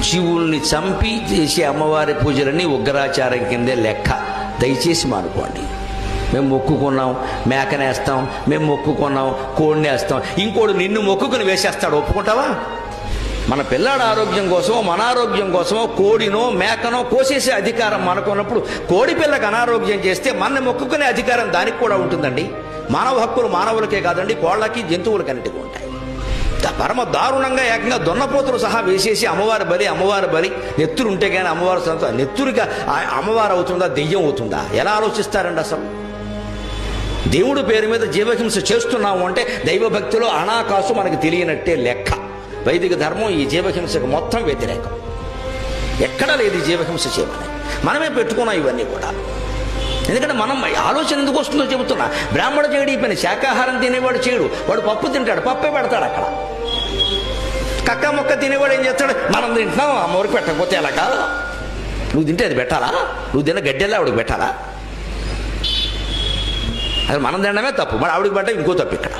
జీవుల్ని చంపి చేసే అమ్మవారి పూజలన్నీ ఉగ్రాచారం కిందే లెక్క. దయచేసి మానుకోండి. మేము మొక్కుకున్నాం మేకనేస్తాం, మేము మొక్కుకున్నాం కోడినేస్తాం, ఇంకోడు నిన్ను మొక్కుకుని వేసేస్తాడు, ఒప్పుకుంటావా? మన పిల్లాడు ఆరోగ్యం కోసమో మన ఆరోగ్యం కోసమో కోడినో మేకనో కోసేసే అధికారం మనకున్నప్పుడు కోడి పిల్లకి అనారోగ్యం చేస్తే మన మొక్కుకునే అధికారం దానికి కూడా ఉంటుందండి. మానవ హక్కులు మానవులకే కాదండి, కోళ్ళకి జంతువులకన్నిటికీ ఉంటాయి. పరమ దారుణంగా ఏకంగా దున్నపోతులు సహా వేసేసి అమ్మవారి బలి నెత్తురు ఉంటే కానీ అమ్మవారి సొంత నెత్తురుగా అమ్మవారు అవుతుందా దెయ్యం అవుతుందా? ఎలా ఆలోచిస్తారండి అసలు? దేవుడి పేరు మీద జీవహింస చేస్తున్నాము అంటే దైవభక్తిలో అనాకాసు మనకు తెలియనట్టే లెక్క. వైదిక ధర్మం ఈ జీవహింసకు మొత్తం వ్యతిరేకం. ఎక్కడా లేదు ఈ జీవహింస చేయమని. మనమే పెట్టుకున్నాం ఇవన్నీ కూడా. ఎందుకంటే మనం ఆలోచన ఎందుకు వస్తుందో చెబుతున్నా. బ్రాహ్మణ చేయడు ఈ పని, శాకాహారం తినేవాడు చేయడు. వాడు పప్పు తింటాడు, పప్పే పెడతాడు అక్కడ. కక్క మొక్క తినేవాడు ఏం చేస్తాడు? మనం తింటున్నాం అమ్మవారికి పెట్టకపోతే ఎలాగా? నువ్వు తింటే అది పెట్టాలా? నువ్వు తిన్న గడ్డెల్లా ఆవిడకి పెట్టాలా? అది మనం తినడమే తప్పు, మరి ఆవిడకి పెట్టడం ఇంకో తప్పు ఇక్కడ.